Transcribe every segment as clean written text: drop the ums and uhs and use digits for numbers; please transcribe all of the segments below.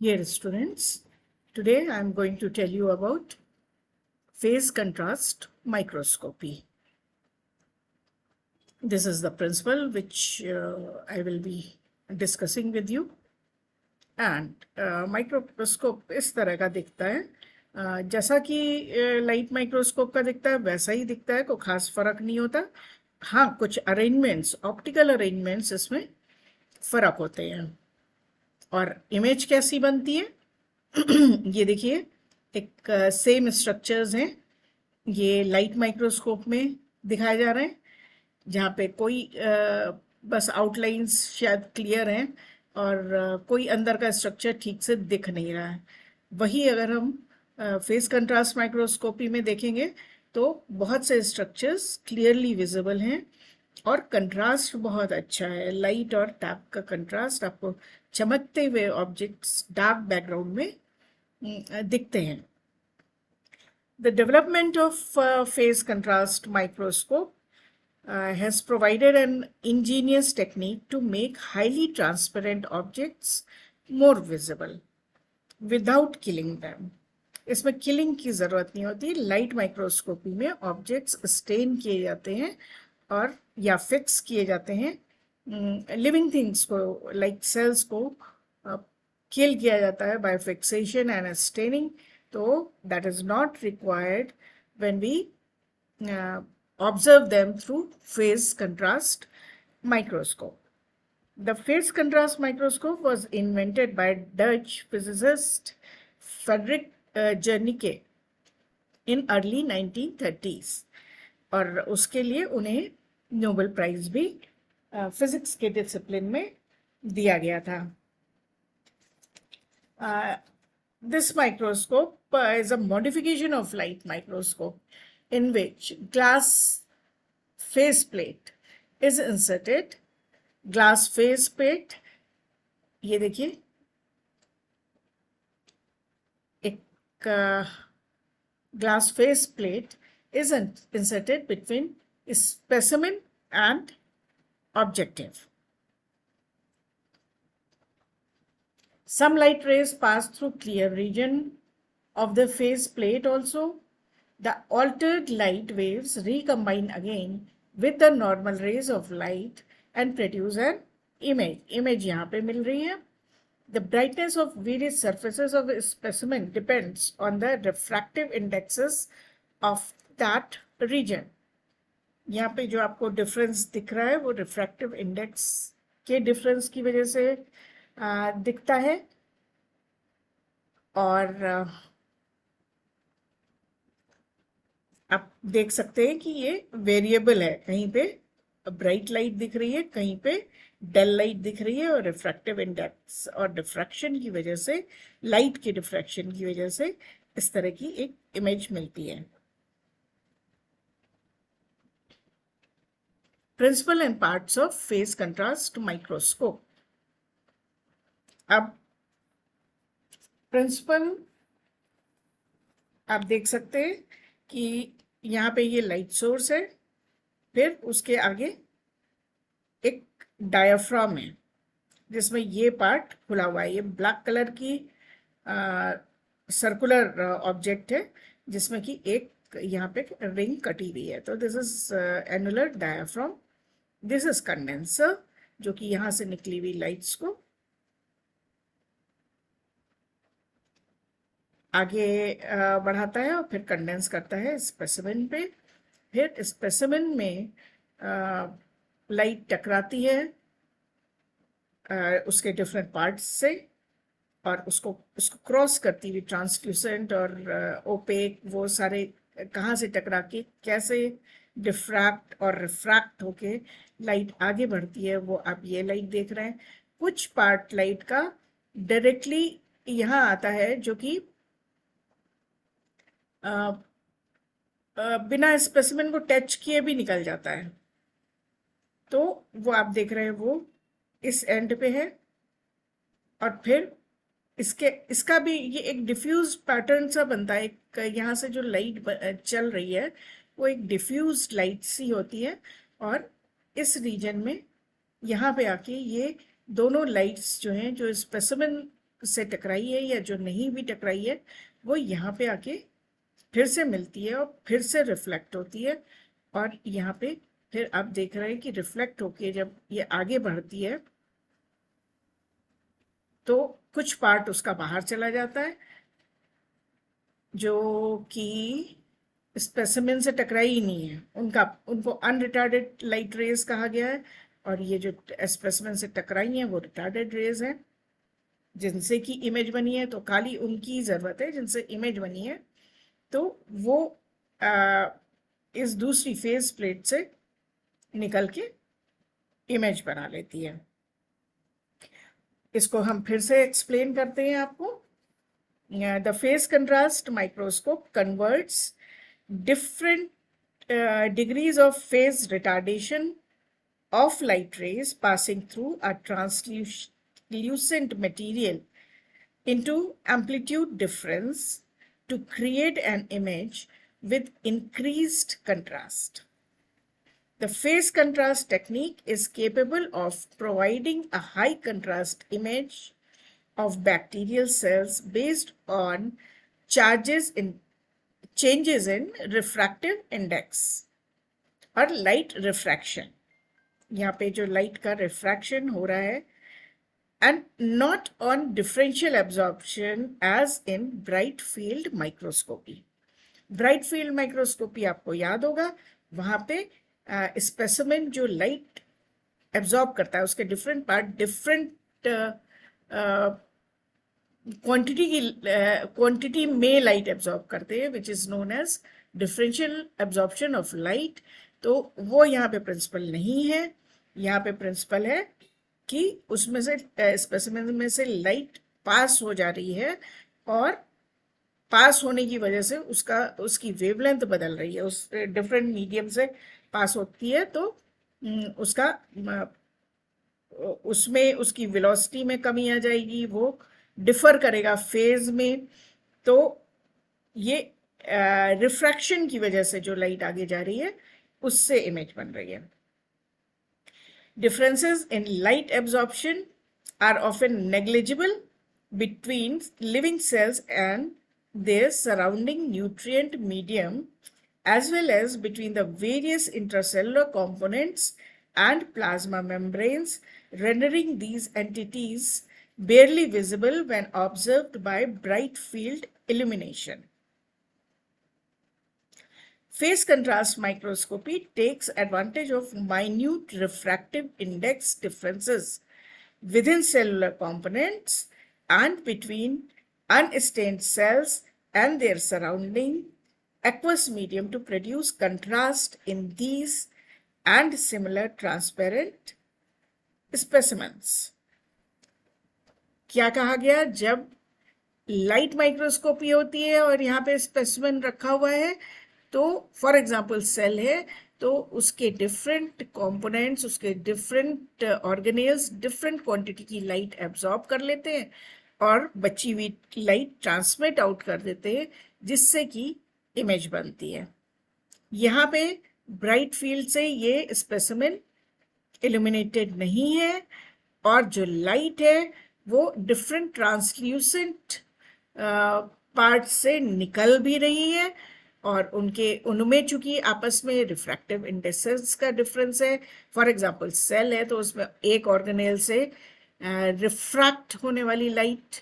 Dear students, today I am going to tell you about phase contrast microscopy. This is the principle which I will be discussing with you. And microscope इस तरह का दिखता है, जैसा कि light microscope का दिखता है वैसा ही दिखता है, कोई खास फर्क नहीं होता। हाँ, कुछ अरेंजमेंट्स, ऑप्टिकल अरेंजमेंट्स इसमें फर्क होते हैं। और इमेज कैसी बनती है ये देखिए, एक सेम स्ट्रक्चर्स हैं, ये लाइट माइक्रोस्कोप में दिखाए जा रहे हैं, जहाँ पे कोई बस आउटलाइंस शायद क्लियर हैं और कोई अंदर का स्ट्रक्चर ठीक से दिख नहीं रहा है। वही अगर हम फेस कंट्रास्ट माइक्रोस्कोपी में देखेंगे तो बहुत से स्ट्रक्चर्स क्लियरली विजिबल हैं और कंट्रास्ट बहुत अच्छा है। लाइट और डार्क का कंट्रास्ट आपको चमकते हुए ऑब्जेक्ट्स डार्क बैकग्राउंड में दिखते हैं। The development of phase contrast microscope has provided an ingenious technique to make highly transparent objects more visible without killing them. इसमें किलिंग की ज़रूरत नहीं होती। लाइट माइक्रोस्कोपी में ऑब्जेक्ट्स स्टेन किए जाते हैं और या फिक्स किए जाते हैं। लिविंग थिंग्स को, लाइक सेल्स को किल किया जाता है बाय फिक्सेशन एंड स्टेनिंग, तो that is not required when we observe them through phase contrast microscope. The phase contrast microscope was invented by Dutch physicist Frederick Jernicke in early 1930s और उसके लिए उन्हें Nobel prize भी physics के discipline में दिया गया था। This microscope is a modification of light microscope in which glass faceplate is inserted. Glass faceplate, ये देखिए, एक glass faceplate is inserted between specimen and objective. Some light rays pass through clear region of the faceplate also. The altered light waves recombine again with the normal rays of light and produce an image. Image यहाँ पे मिल रही है। The brightness of various surfaces of a specimen depends on the refractive indexes of that region. यहाँ पे जो आपको difference दिख रहा है वो रिफ्रैक्टिव इंडेक्स के डिफरेंस की वजह से दिखता है। और आप देख सकते हैं कि ये वेरिएबल है, कहीं पे ब्राइट लाइट दिख रही है, कहीं पे डल लाइट दिख रही है, और रिफ्रैक्टिव इंडेक्स और डिफ्रैक्शन की वजह से, लाइट के डिफ्रैक्शन की वजह से इस तरह की एक इमेज मिलती है। Principle and parts of phase contrast microscope. अब प्रिंसिपल आप देख सकते हैं कि यहाँ पे ये लाइट सोर्स है, फिर उसके आगे एक डायाफ्राम है जिसमें ये पार्ट खुला हुआ है। ये ब्लैक कलर की सर्कुलर ऑब्जेक्ट है जिसमें कि एक यहाँ पे रिंग कटी हुई है। तो this is annular diaphragm, this is condenser जो कि यहाँ से निकली हुई लाइट्स को आगे बढ़ाता है और फिर कंडेंस करता है स्पेसिमेन पे। फिर स्पेसिमेन में लाइट टकराती है उसके डिफरेंट पार्ट्स से और उसको क्रॉस करती हुई ट्रांसल्यूसेंट और ओपेक, वो सारे कहाँ से टकरा के कैसे डिफ्रैक्ट और रिफ्रैक्ट होके लाइट आगे बढ़ती है, वो आप ये लाइट देख रहे हैं। कुछ पार्ट लाइट का डायरेक्टली यहाँ आता है जो कि बिना स्पेसिमेन को टच किए भी निकल जाता है। तो वो आप देख रहे हैं वो इस एंड पे है और फिर इसका भी ये एक डिफ्यूज पैटर्न सा बनता है। एक यहाँ से जो लाइट चल रही है वो एक डिफ्यूज लाइट सी होती है और इस रीजन में यहाँ पे आके ये दोनों लाइट्स जो हैं, जो स्पेसिमेन से टकराई है या जो नहीं भी टकराई है वो यहाँ पे आके फिर से मिलती है और फिर से रिफ्लेक्ट होती है, और यहाँ पे फिर आप देख रहे हैं कि रिफ्लेक्ट होके जब ये आगे बढ़ती है तो कुछ पार्ट उसका बाहर चला जाता है जो कि स्पेसिमेन से टकराई ही नहीं है, उनको अनरिटार्डेड लाइट रेज कहा गया है, और ये जो स्पेसिमेन से टकराई हैं वो रिटार्डेड रेज हैं जिनसे कि इमेज बनी है, तो खाली उनकी ज़रूरत है जिनसे इमेज बनी है, तो वो इस दूसरी फेज प्लेट से निकल के इमेज बना लेती है। इसको हम फिर से एक्सप्लेन करते हैं आपको। The phase contrast microscope converts different degrees of phase retardation of light rays passing through a translucent material into amplitude difference to create an image with increased contrast. The phase contrast technique is capable of providing a high contrast image of bacterial cells based on changes in refractive index और light refraction, यहाँ पे जो light का refraction हो रहा है, and not on differential absorption as in bright field microscopy. Bright field microscopy आपको याद होगा, वहाँ पे स्पेसिमेन जो लाइट एब्जॉर्ब करता है उसके डिफरेंट पार्ट डिफरेंट क्वांटिटी में लाइट एब्जॉर्ब करते हैं, which is known as differential absorption of light. तो वो यहाँ पे प्रिंसिपल नहीं है, यहाँ पे प्रिंसिपल है कि उसमें से स्पेसिमेन में से लाइट पास हो जा रही है और पास होने की वजह से उसकी वेवलेंथ बदल रही है, उस डिफरेंट मीडियम से पास होती है, तो उसमें उसकी वेलोसिटी में कमी आ जाएगी, वो डिफर करेगा फेज में, तो ये रिफ्रैक्शन की वजह से जो लाइट आगे जा रही है उससे इमेज बन रही है। Differences in light absorption are often negligible between living cells and their surrounding nutrient medium, as well as between the various intracellular components and plasma membranes, rendering these entities barely visible when observed by bright field illumination. Phase contrast microscopy takes advantage of minute refractive index differences within cellular components and between unstained cells and their surrounding aqueous medium to produce contrast in these and similar transparent specimens. क्या कहा गया? जब light microscopy होती है और यहाँ पे specimen रखा हुआ है, तो फॉर एग्जांपल सेल है, तो उसके डिफरेंट कंपोनेंट्स, उसके डिफरेंट ऑर्गेनेल्स डिफरेंट क्वांटिटी की लाइट एब्जॉर्ब कर लेते हैं और बची हुई लाइट ट्रांसमिट आउट कर देते हैं, जिससे कि इमेज बनती है। यहाँ पे ब्राइट फील्ड से ये स्पेसिमेन इल्यूमिनेटेड नहीं है, और जो लाइट है वो डिफरेंट ट्रांसल्यूसेंट पार्ट से निकल भी रही है, और उनमें चूंकि आपस में रिफ्रैक्टिव इंडेक्सेस का डिफरेंस है। फॉर एग्जांपल सेल है तो उसमें एक ऑर्गेनेल से रिफ्रैक्ट होने वाली लाइट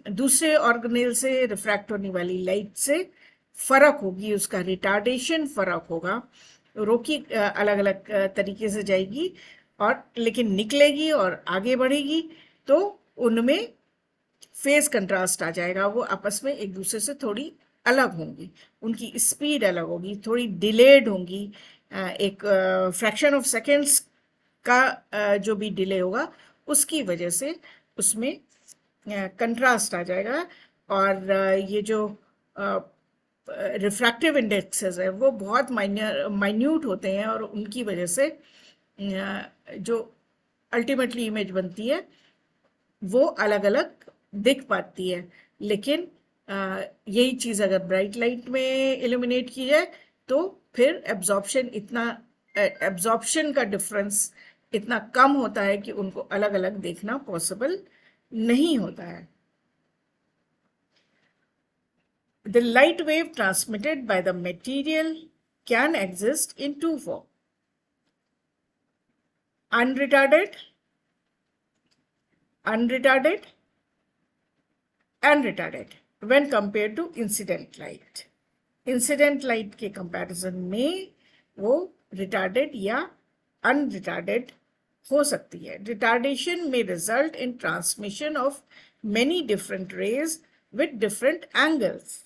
दूसरे ऑर्गेनेल से रिफ्रैक्ट होने वाली लाइट से फर्क होगी, उसका रिटार्डेशन फर्क होगा, रोकी अलग अलग तरीके से जाएगी और लेकिन निकलेगी और आगे बढ़ेगी, तो उनमें फेज कंट्रास्ट आ जाएगा, वो आपस में एक दूसरे से थोड़ी अलग होंगी, उनकी स्पीड अलग होगी, थोड़ी डिलेड होंगी, एक फ्रैक्शन ऑफ सेकेंड्स का जो भी डिले होगा उसकी वजह से उसमें कंट्रास्ट आ जाएगा। और ये जो रिफ्रैक्टिव इंडेक्सेस है वो बहुत माइन्यूट होते हैं, और उनकी वजह से जो अल्टीमेटली इमेज बनती है वो अलग अलग दिख पाती है। लेकिन यही चीज़ अगर ब्राइट लाइट में इल्यूमिनेट की जाए तो फिर एब्जॉर्प्शन का डिफरेंस इतना कम होता है कि उनको अलग अलग देखना पॉसिबल नहीं होता है. The light wave transmitted by the material can exist in two forms: unretarded and retarded when compared to incident light. Incident light के comparison में वो retarded या unretarded हो सकती है. Retardation may result in transmission of many different rays with different angles.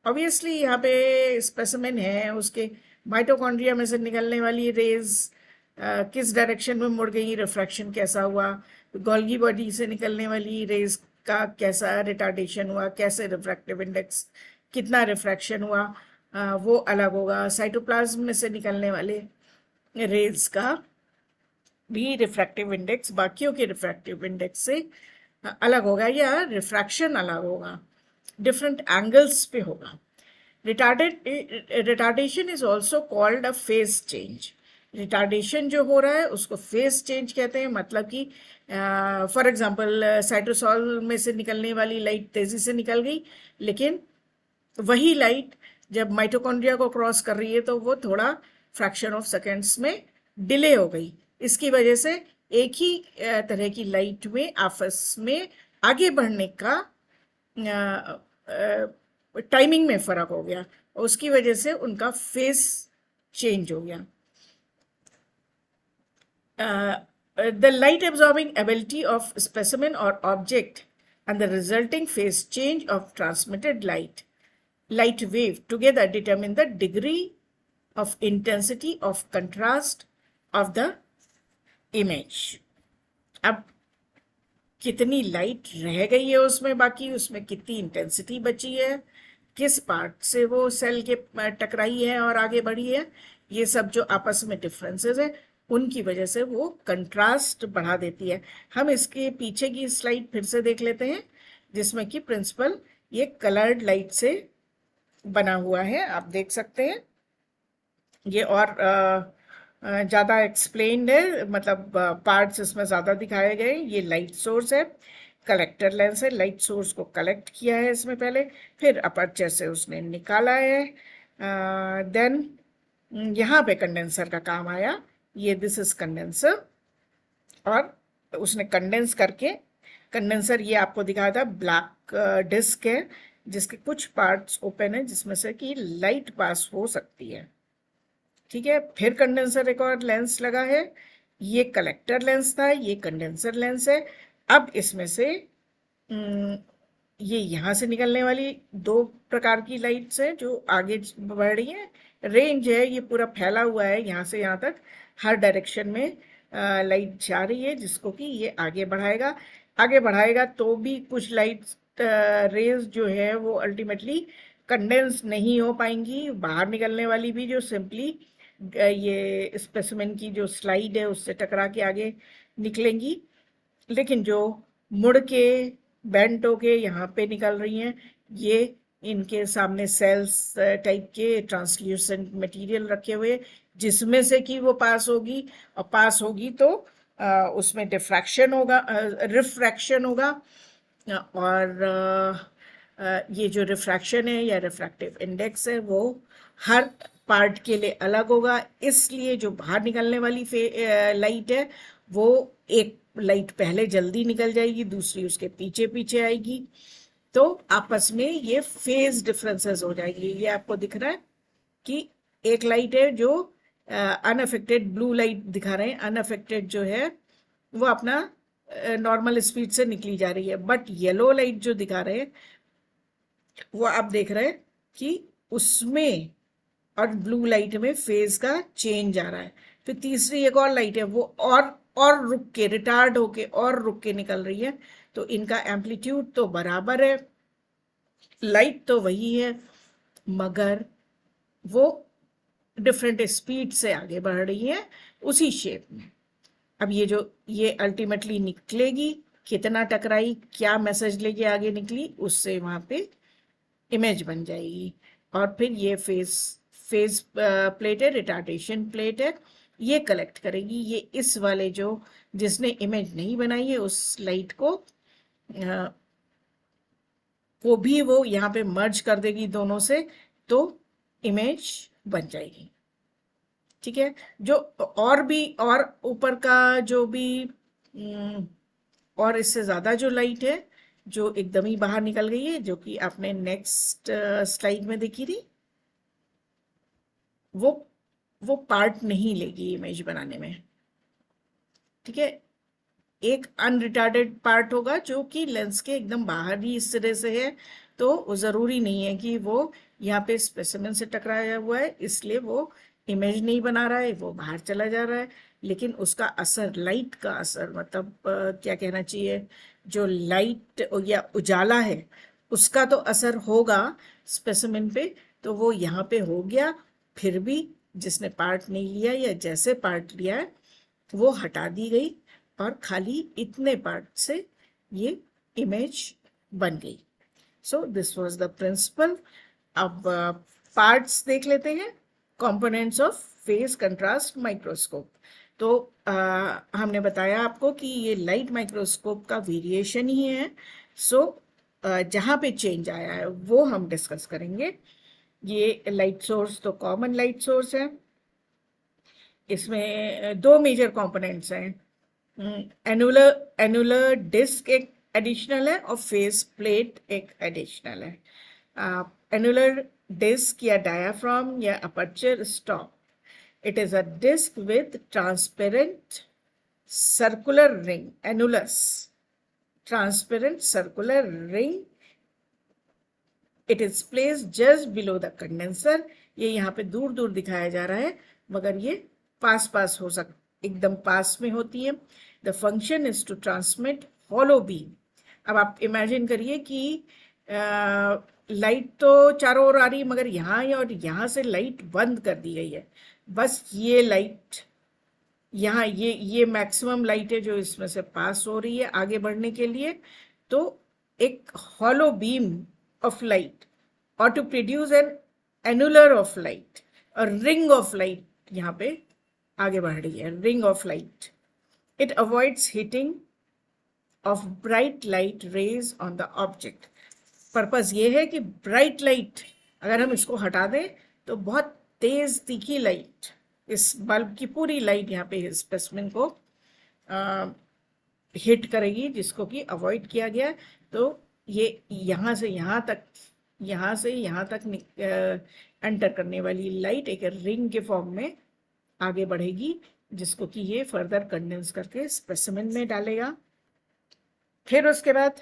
Obviously यहाँ पे specimen है, उसके माइटोकॉन्ड्रिया में से निकलने वाली रेज किस डायरेक्शन में मुड़ गई, रिफ्रैक्शन कैसा हुआ, गोल्गी बॉडी से निकलने वाली रेज का कैसा रिटार्डेशन हुआ, कैसे रिफ्रैक्टिव इंडेक्स, कितना रिफ्रैक्शन हुआ, वो अलग होगा. साइटोप्लाज्म में से निकलने वाले रेज का भी रिफ्रैक्टिव इंडेक्स बाकियों के रिफ्रैक्टिव इंडेक्स से अलग होगा या रिफ्रैक्शन अलग होगा, डिफरेंट एंगल्स पे होगा. Retardation is also called a phase change. Retardation जो हो रहा है उसको फेज चेंज कहते हैं. मतलब कि फॉर एग्जांपल साइटोसॉल में से निकलने वाली लाइट तेजी से निकल गई, लेकिन वही लाइट जब माइटोकॉन्ड्रिया को क्रॉस कर रही है तो वो थोड़ा फ्रैक्शन ऑफ सेकेंड्स में डिले हो गई. इसकी वजह से एक ही तरह की लाइट में आपस में आगे बढ़ने का टाइमिंग में फर्क हो गया, उसकी वजह से उनका फेस चेंज हो गया. The light absorbing ability of specimen or object and the resulting phase change of transmitted light wave together determine the degree of intensity of contrast of the image. अब कितनी लाइट रह गई है उसमें बाकी, उसमें कितनी इंटेंसिटी बची है, किस पार्ट से वो सेल के टकराई है और आगे बढ़ी है, ये सब जो आपस में डिफरेंसेस है उनकी वजह से वो कंट्रास्ट बढ़ा देती है. हम इसके पीछे की स्लाइड फिर से देख लेते हैं जिसमें कि प्रिंसिपल ये कलर्ड लाइट से बना हुआ है. आप देख सकते हैं ये और ज़्यादा एक्सप्लेन्ड है, मतलब पार्ट्स इसमें ज़्यादा दिखाए गए. ये लाइट सोर्स है, कलेक्टर लेंस है, लाइट सोर्स को कलेक्ट किया है इसमें पहले, फिर अपर्चर से उसने निकाला है. देन यहाँ पे कंडेंसर का काम आया. ये दिस इज कंडेंसर, और उसने कंडेंस करके, कंडेंसर ये आपको दिखाया था ब्लैक डिस्क है जिसके कुछ पार्ट्स ओपन है जिसमें से कि लाइट पास हो सकती है. ठीक है, फिर कंडेंसर एक और लेंस लगा है, ये कलेक्टर लेंस था, ये कंडेंसर लेंस है. अब इसमें से ये यहाँ से निकलने वाली दो प्रकार की लाइट्स है जो आगे बढ़ रही है. रेंज है ये पूरा फैला हुआ है, यहाँ से यहाँ तक हर डायरेक्शन में लाइट जा रही है जिसको कि ये आगे बढ़ाएगा तो भी कुछ लाइट रेज जो है वो अल्टीमेटली कंडेंस नहीं हो पाएंगी. बाहर निकलने वाली भी जो सिंपली ये स्पेसिमेन की जो स्लाइड है उससे टकरा के आगे निकलेंगी, लेकिन जो मुड़ के बेंट होके यहाँ पे निकल रही हैं ये इनके सामने सेल्स टाइप के ट्रांसल्यूसेंट मटेरियल रखे हुए जिसमें से कि वो पास होगी, और पास होगी तो उसमें डिफ्रैक्शन होगा, रिफ्रैक्शन होगा. और ये जो रिफ्रैक्शन है या रिफ्रैक्टिव इंडेक्स है वो हर पार्ट के लिए अलग होगा. इसलिए जो बाहर निकलने वाली लाइट है वो एक लाइट पहले जल्दी निकल जाएगी, दूसरी उसके पीछे पीछे आएगी, तो आपस में ये फेज डिफरेंसेस हो जाएगी. ये आपको दिख रहा है कि एक लाइट है जो अनअफेक्टेड ब्लू लाइट दिखा रहे हैं, अनअफेक्टेड जो है वो अपना नॉर्मल स्पीड से निकली जा रही है, बट येलो लाइट जो दिखा रहे हैं वो आप देख रहे हैं कि उसमें और ब्लू लाइट में फेज का चेंज आ रहा है. फिर तीसरी एक और लाइट है वो और रुक के, रिटार्ड होके और रुक के निकल रही है, तो इनका एम्पलीट्यूड तो बराबर है, लाइट तो वही है, मगर वो डिफरेंट स्पीड से आगे बढ़ रही है उसी शेप में. अब ये अल्टीमेटली निकलेगी, कितना टकराई, क्या मैसेज लेके आगे निकली, उससे वहाँ पे इमेज बन जाएगी. और फिर ये फेज प्लेट है, रिटार्डेशन प्लेट है, ये कलेक्ट करेगी. ये इस वाले जो जिसने इमेज नहीं बनाई है उस लाइट को को भी वो यहाँ पे मर्ज कर देगी दोनों से, तो इमेज बन जाएगी। ठीक है, जो और भी और ऊपर का जो भी और इससे ज़्यादा जो लाइट है जो एकदम ही बाहर निकल गई है, जो कि आपने नेक्स्ट स्लाइड में देखी थी, वो वो पार्ट नहीं लेगी इमेज बनाने में। ठीक है, एक अनरिटार्डेड पार्ट होगा जो कि लेंस के एकदम बाहर ही इस तरह से है, तो ज़रूरी नहीं है कि वो यहाँ पे स्पेसिमेन से टकराया हुआ है इसलिए वो इमेज नहीं बना रहा है, वो बाहर चला जा रहा है, लेकिन उसका असर, लाइट का असर, मतलब क्या कहना चाहिए, जो लाइट या उजाला है उसका तो असर होगा स्पेसिमेन पे, तो वो यहाँ पे हो गया। फिर भी जिसने पार्ट नहीं लिया या जैसे पार्ट लिया है वो हटा दी गई और खाली इतने पार्ट से ये इमेज बन गई। So this was the principle. अब पार्ट्स देख लेते हैं, components of phase contrast microscope. तो हमने बताया आपको कि ये लाइट माइक्रोस्कोप का वेरिएशन ही है। सो जहाँ पे चेंज आया है वो हम डिस्कस करेंगे। ये लाइट सोर्स तो कॉमन लाइट सोर्स है, इसमें दो मेजर कंपोनेंट्स हैं, एनुलर डिस्क एक एडिशनल है और फेस प्लेट एक एडिशनल है। एनुलर डिस्क या डायाफ्राम या aperture stop, it is a disc with transparent circular ring, annulus, transparent circular ring. It is placed just below the condenser. ये यहाँ पे दूर दूर दिखाया जा रहा है मगर ये पास पास हो एकदम पास में होती है। The function is to transmit hollow beam. अब आप इमेजिन करिए कि लाइट तो चारों ओर आ रही है मगर यहाँ और यहाँ से लाइट बंद कर दी गई है, बस ये लाइट यहाँ, ये मैक्सिमम लाइट है जो इसमें से पास हो रही है आगे बढ़ने के लिए। तो एक हॉलो बीम ऑफ लाइट और to produce an annular of light और रिंग ऑफ लाइट यहाँ पे आगे बढ़ रही है, ring of light. It avoids hitting of bright light rays on the object. Purpose ये है कि ब्राइट लाइट अगर हम इसको हटा दें तो बहुत तेज तीखी लाइट, इस बल्ब की पूरी लाइट यहाँ पे स्पेसिमेन को हिट करेगी, जिसको कि अवॉइड किया गया। तो ये यहाँ से यहाँ तक, यहाँ से यहाँ तक एंटर करने वाली लाइट एक रिंग के फॉर्म में आगे बढ़ेगी, जिसको कि ये फर्दर कंडेंस करके स्पेसिमेन में डालेगा। फिर उसके बाद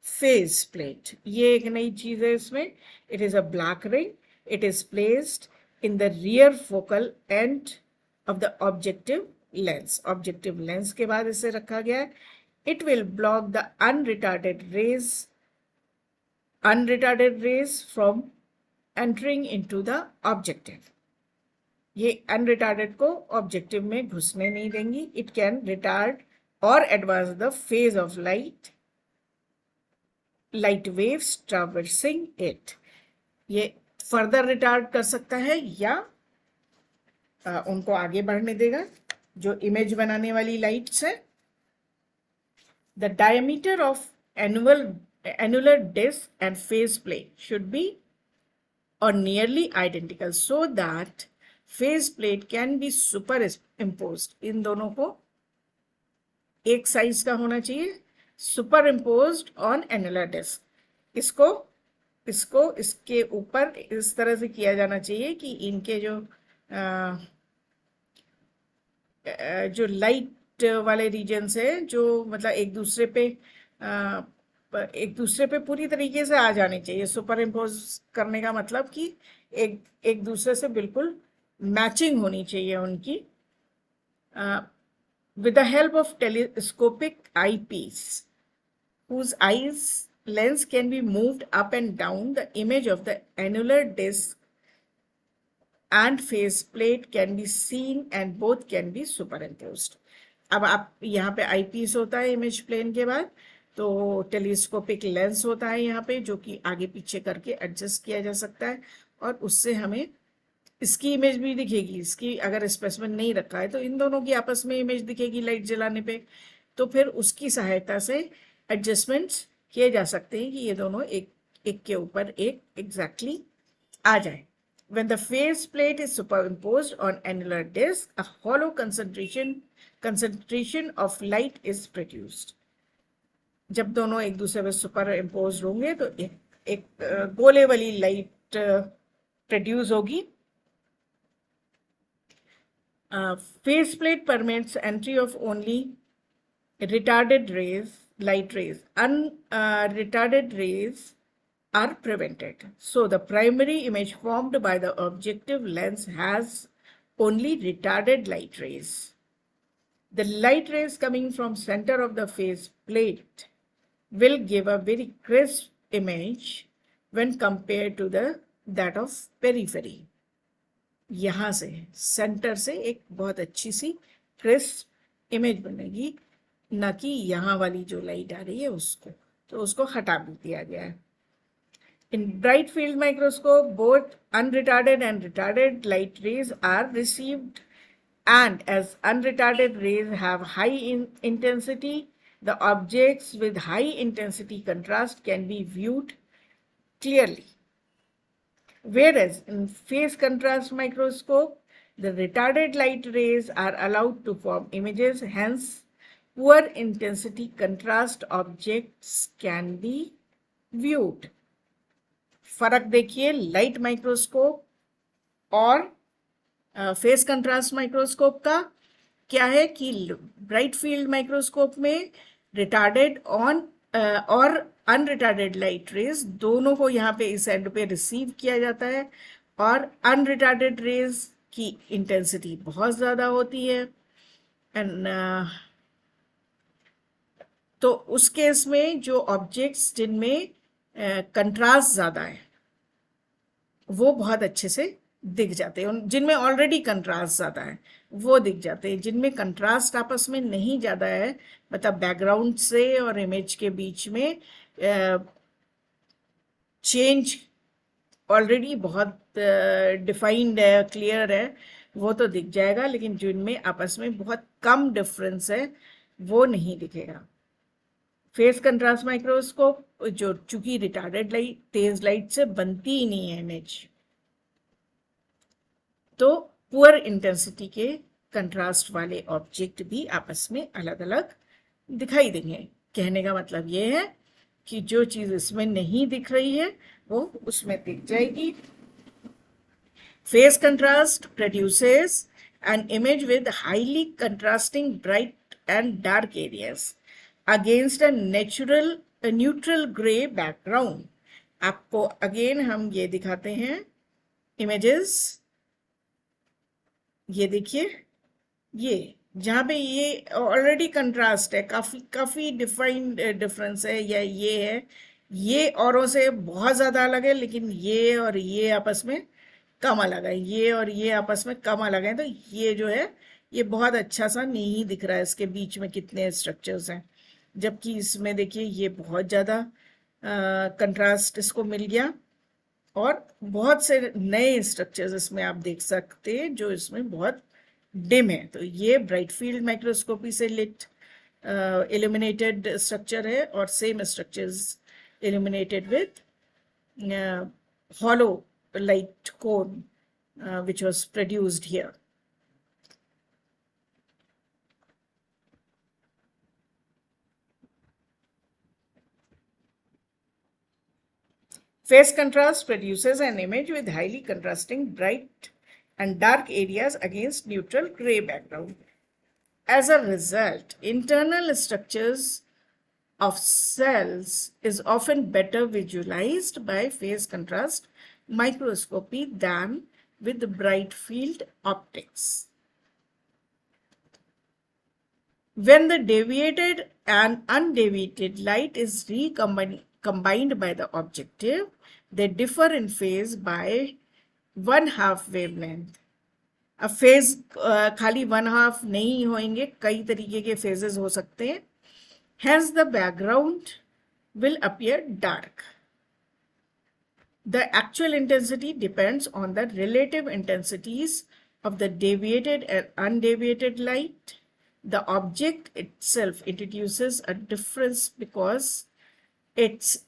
फेज प्लेट, ये एक नई चीज है इसमें। It is a black ring, it is placed in the rear focal end of the objective lens. Objective lens के बाद इसे रखा गया है। It will block the unretarded rays from entering into the objective. ये unretarded को objective में घुसने नहीं देंगी। It can retard or advance the phase of light waves traversing it. ये फर्दर रिटार्ड कर सकता है या उनको आगे बढ़ने देगा जो इमेज बनाने वाली लाइट्स है। The diameter of annular disc and face plate should be और nearly identical so that face plate can be superimposed. इन दोनों को एक साइज का होना चाहिए, superimposed on annular disc. इसको इसके ऊपर इस तरह से किया जाना चाहिए कि इनके जो लाइट वाले रीजन्स हैं जो मतलब एक दूसरे पे पूरी तरीके से आ जाने चाहिए। सुपर इम्पोज करने का मतलब कि एक दूसरे से बिल्कुल मैचिंग होनी चाहिए उनकी। With the help of telescopic eyepiece whose eyes lens can be moved up and down, the image of the annular disc and face plate can be seen and both can be superimposed. अब आप यहाँ पे eyepiece होता है image plane के बाद, तो telescopic lens होता है यहाँ पे जो कि आगे पीछे करके एडजस्ट किया जा सकता है और उससे हमें इसकी इमेज भी दिखेगी। इसकी अगर स्पेसिमेन नहीं रखा है तो इन दोनों की आपस में इमेज दिखेगी लाइट जलाने पे, तो फिर उसकी सहायता से एडजस्टमेंट्स किए जा सकते हैं कि ये दोनों एक एक के ऊपर एक एग्जैक्टली आ जाए. When the face plate is superimposed on annular disc, a hollow concentration of light is produced. जब दोनों एक दूसरे पे सुपर इम्पोज होंगे तो एक गोले वाली लाइट प्रोड्यूस होगी. Face plate permits entry of only retarded rays, light rays. Unretarded rays are prevented. So the primary image formed by the objective lens has only retarded light rays. The light rays coming from center of the face plate will give a very crisp image when compared to that of periphery. यहाँ से centre से एक बहुत अच्छी सी crisp image बनेगी, ना कि यहाँ वाली जो लाइट आ रही है उसको, तो उसको हटा भी दिया गया है. In bright field microscope, both unretarded and retarded light rays are received, and as unretarded rays have high intensity, the objects with high intensity contrast can be viewed clearly. Whereas in phase contrast microscope, the retarded light rays are allowed to form images, hence poor intensity contrast objects can be viewed. फर्क देखिए light microscope और face contrast microscope का क्या है कि bright field microscope में retarded on और अनरिटार्डेड light rays दोनों को यहाँ पे इस एंड पे रिसीव किया जाता है, और अनरिटार्डेड रेज की इंटेंसिटी बहुत ज़्यादा होती है. एंड तो उस केस में जो ऑब्जेक्ट्स जिनमें कंट्रास्ट ज़्यादा है वो बहुत अच्छे से दिख जाते हैं. जिनमें ऑलरेडी कंट्रास्ट ज़्यादा है वो दिख जाते हैं. जिनमें कंट्रास्ट आपस में नहीं ज़्यादा है, मतलब बैकग्राउंड से और इमेज के बीच में चेंज ऑलरेडी बहुत डिफाइंड है, क्लियर है, वो तो दिख जाएगा. लेकिन जिनमें आपस में बहुत कम डिफरेंस है वो नहीं दिखेगा. फेस कंट्रास्ट माइक्रोस्कोप जो चूंकि रिटार्डेड लाइट, तेज लाइट से बनती ही नहीं है इमेज, तो पुअर इंटेंसिटी के कंट्रास्ट वाले ऑब्जेक्ट भी आपस में अलग अलग दिखाई देंगे. कहने का मतलब ये है कि जो चीज इसमें नहीं दिख रही है वो उसमें दिख जाएगी. Face contrast produces an image with highly contrasting bright and dark areas against a neutral grey background. आपको अगेन हम ये दिखाते हैं इमेजेस. ये देखिए, ये जहाँ पे ये ऑलरेडी कंट्रास्ट है, काफी डिफाइंड डिफरेंस है, या ये है, ये औरों से बहुत ज़्यादा अलग है, लेकिन ये और ये आपस में कम अलग है, ये और ये आपस में कम अलग है. तो ये जो है ये बहुत अच्छा सा नहीं दिख रहा है, इसके बीच में कितने स्ट्रक्चर्स हैं, जबकि इसमें देखिए ये बहुत ज़्यादा कंट्रास्ट इसको मिल गया. और बहुत से नए स्ट्रक्चर्स इसमें आप देख सकते हैं जो इसमें बहुत डिम है. तो ये ब्राइट फील्ड माइक्रोस्कोपी से लिट इल्यूमिनेटेड स्ट्रक्चर है, और same structures illuminated with hollow light cone which was produced here. Phase contrast produces an image with highly contrasting bright and dark areas against neutral gray background. As a result, internal structures of cells is often better visualized by phase contrast microscopy than with bright field optics. When the deviated and undeviated light is combined by the objective, they differ in phase by 1/2 wavelength. अब phase खाली 1/2 नहीं होंगे, कई तरीके के phases हो सकते हैं. Hence the background will appear dark. The actual intensity depends on the relative intensities of the deviated and undeviated light. the object itself introduces a difference because its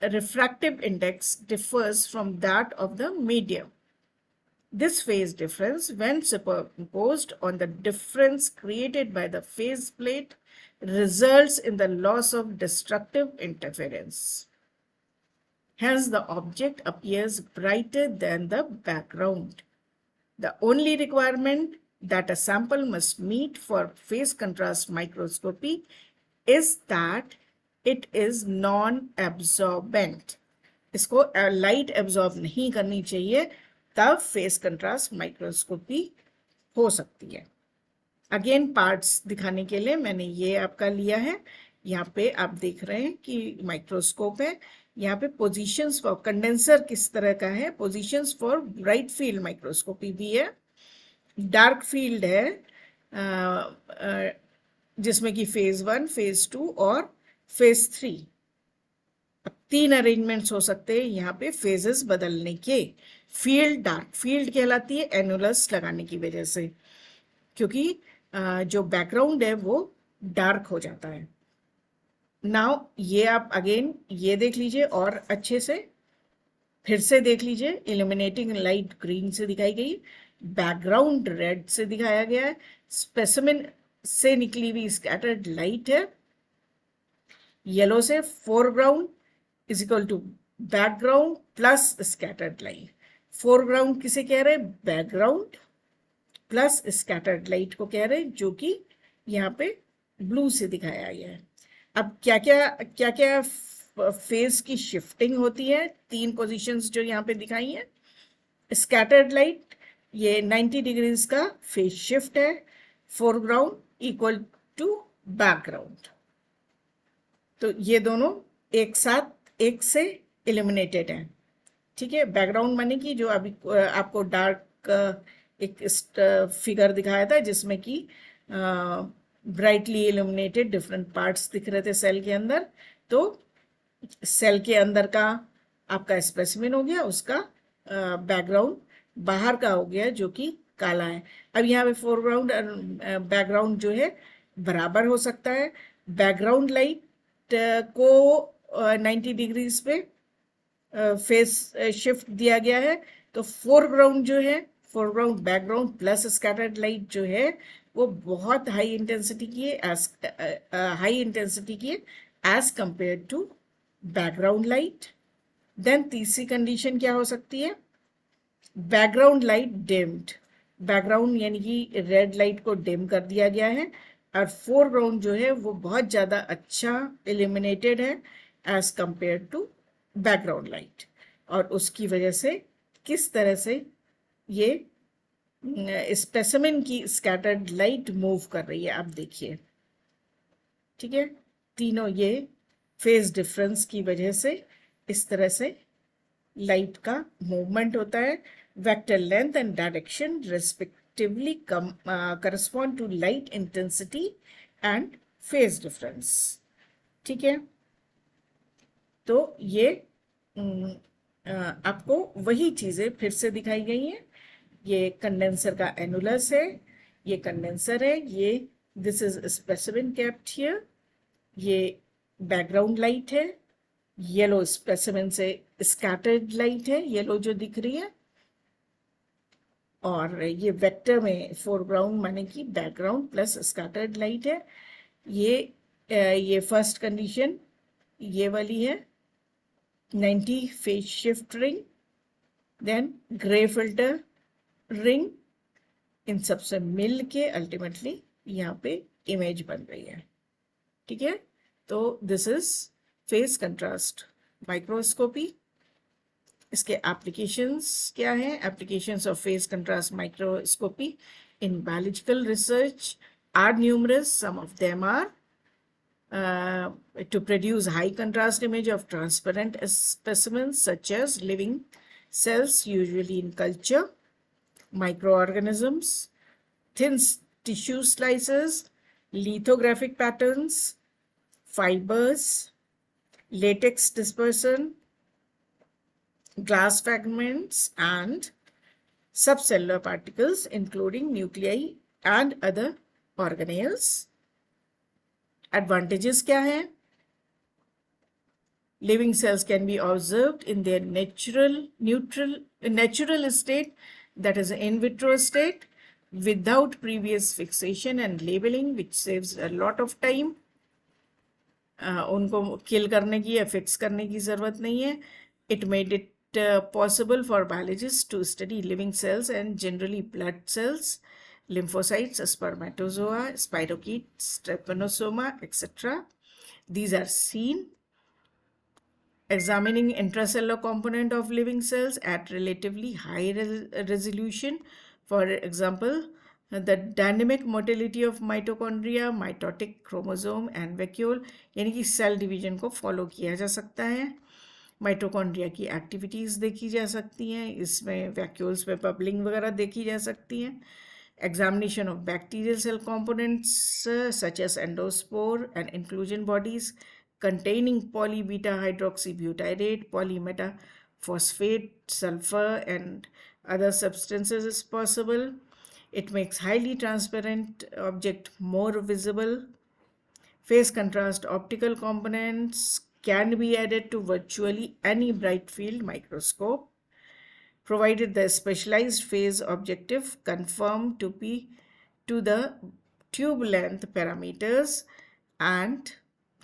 refractive index differs from that of the medium. This phase difference, when superimposed on the difference created by the phase plate, results in the loss of destructive interference. Hence, the object appears brighter than the background. The only requirement that a sample must meet for phase contrast microscopy is that it is non-absorbent. इसको light absorb नहीं करनी चाहिए, तब face contrast microscopy हो सकती है. Again parts दिखाने के लिए मैंने ये आपका लिया है. यहाँ पे आप देख रहे हैं कि माइक्रोस्कोप है. यहाँ पे पोजीशंस फॉर कंडेंसर किस तरह का है, positions for bright field microscopy भी है, डार्क फील्ड है जिसमें कि फेज 1, फेज 2 और फेज 3. अब 3 अरेंजमेंट्स हो सकते हैं यहाँ पे फेजेस बदलने के. फील्ड डार्क फील्ड कहलाती है एनुलस लगाने की वजह से, क्योंकि जो बैकग्राउंड है वो डार्क हो जाता है. नाउ ये आप अगेन ये देख लीजिए और अच्छे से फिर से देख लीजिए. इल्यूमिनेटिंग लाइट ग्रीन से दिखाई गई, बैकग्राउंड रेड से दिखाया गया है, स्पेसिमेन से निकली हुई स्कैटर्ड लाइट है. येलो से foreground is equal to background plus scattered light. Foreground किसे कह रहे हैं, बैकग्राउंड प्लस स्कैटर्ड लाइट को कह रहे हैं, जो कि यहाँ पे ब्लू से दिखाया गया है. अब क्या क्या फेज की शिफ्टिंग होती है, 3 पोजीशंस जो यहाँ पे दिखाई है. स्कैटर्ड लाइट ये 90 डिग्रीज का फेज शिफ्ट है. Foreground equal to background. तो ये दोनों एक साथ एक से इल्यूमिनेटेड हैं. ठीक है. बैकग्राउंड माने कि जो अभी आपको डार्क एक फिगर दिखाया था जिसमें कि ब्राइटली इल्यूमिनेटेड डिफरेंट पार्ट्स दिख रहे थे सेल के अंदर. तो सेल के अंदर का आपका स्पेसिमेन हो गया, उसका बैकग्राउंड बाहर का हो गया जो कि काला है. अब यहाँ पे फोरग्राउंड और बैकग्राउंड जो है बराबर हो सकता है. बैकग्राउंड लाइट को 90 डिग्रीज पे फेस शिफ्ट दिया गया है. तो फोरग्राउंड जो है, foreground background plus scattered light जो है वो बहुत हाई इंटेंसिटी की है as compare to background light. Then तीसरी कंडीशन क्या हो सकती है, बैकग्राउंड लाइट डिम्ड. बैकग्राउंड यानी कि रेड लाइट को डिम कर दिया गया है और फोरग्राउंड जो है वो बहुत ज़्यादा अच्छा इल्यूमिनेटेड है as compare to background light. और उसकी वजह से किस तरह से ये स्पेसिमेन की स्कैटर्ड लाइट मूव कर रही है आप देखिए. ठीक है. तीनों ये फेज डिफरेंस की वजह से इस तरह से लाइट का मूवमेंट होता है. Vector length and direction respectively correspond to light intensity and phase difference. ठीक है. तो ये आपको वही चीज़ें फिर से दिखाई गई हैं. ये कंडेंसर का एनुलस है, ये कंडेंसर है, ये this is specimen kept here. ये बैकग्राउंड लाइट है, येलो स्पेसिमेन से स्कैटर्ड लाइट है, येलो जो दिख रही है. और ये वेक्टर में फोरग्राउंड माने कि बैकग्राउंड प्लस स्कैटर्ड लाइट है. ये फर्स्ट कंडीशन ये वाली है, 90 phase shift ring. Then grey filter ring. इन सबसे मिल के अल्टीमेटली यहाँ पे इमेज बन रही है. ठीक है. तो this is phase contrast microscopy. इसके एप्लीकेशंस क्या हैं? Applications of phase contrast microscopy in biological research are numerous. Some of them are to produce high contrast image of transparent specimens such as living cells, usually in culture, microorganisms, thin tissue slices, lithographic patterns, fibers, latex dispersion, glass fragments, and subcellular particles including nuclei and other organelles. Advantages क्या है? Living cells can be observed in their natural state, that is in vitro state, without previous fixation and labeling, which saves a lot of time. उनको किल करने की या fix करने की ज़रूरत नहीं है. It made it possible for biologists to study living cells and generally blood cells, lymphocytes, spermatozoa, spirochetes, trypanosoma, etc. These are seen. Examining intracellular component of living cells at relatively high resolution. For example, the dynamic motility of mitochondria, mitotic chromosome and vacuole, यानी कि cell division को follow किया जा सकता है. Mitochondria की activities देखी जा सकती हैं. इसमें वैक्यूल्स में बबलिंग वगैरह देखी जा सकती हैं. Examination of bacterial cell components such as endospore and inclusion bodies containing polybeta hydroxybutyrate, polymetaphosphate, sulfur and other substances is possible. It makes highly transparent object more visible. Phase contrast optical components can be added to virtually any bright field microscope, provided the specialized phase objective conform to the tube length parameters and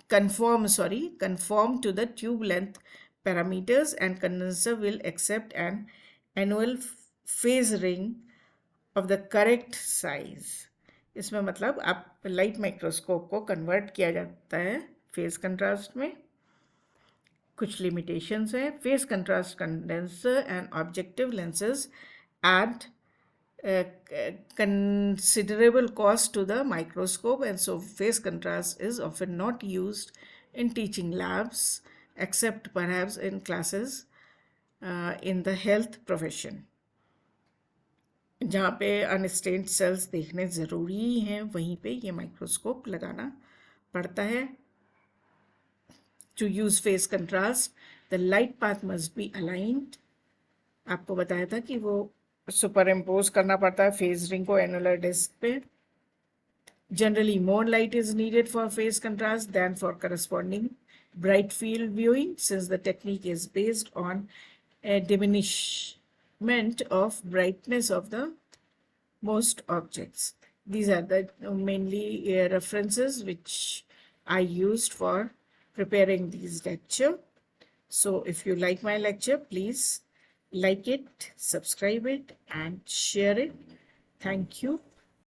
conform to the tube length parameters, and condenser will accept an annual phase ring of the correct size. इसमें मतलब आप light microscope को convert किया जाता है phase contrast में. कुछ limitations हैं. Face contrast condenser and objective lenses add considerable cost to the microscope, and so phase contrast is often not used in teaching labs except perhaps in classes in the health profession. जहाँ पे unstained sales देखने ज़रूरी हैं वहीं पे ये microscope लगाना पड़ता है. To use phase contrast, the light path must be aligned. आपको बताया था कि वो सुपर इम्पोज करना पड़ता है फेज रिंग को एनुलर डिस्क पे. Generally, more light is needed for phase contrast than for corresponding bright field viewing, since the technique is based on a diminishment of brightness of the most objects. These are the mainly references which I used for preparing this lecture. So if you like my lecture, please like it, subscribe it and share it. Thank you.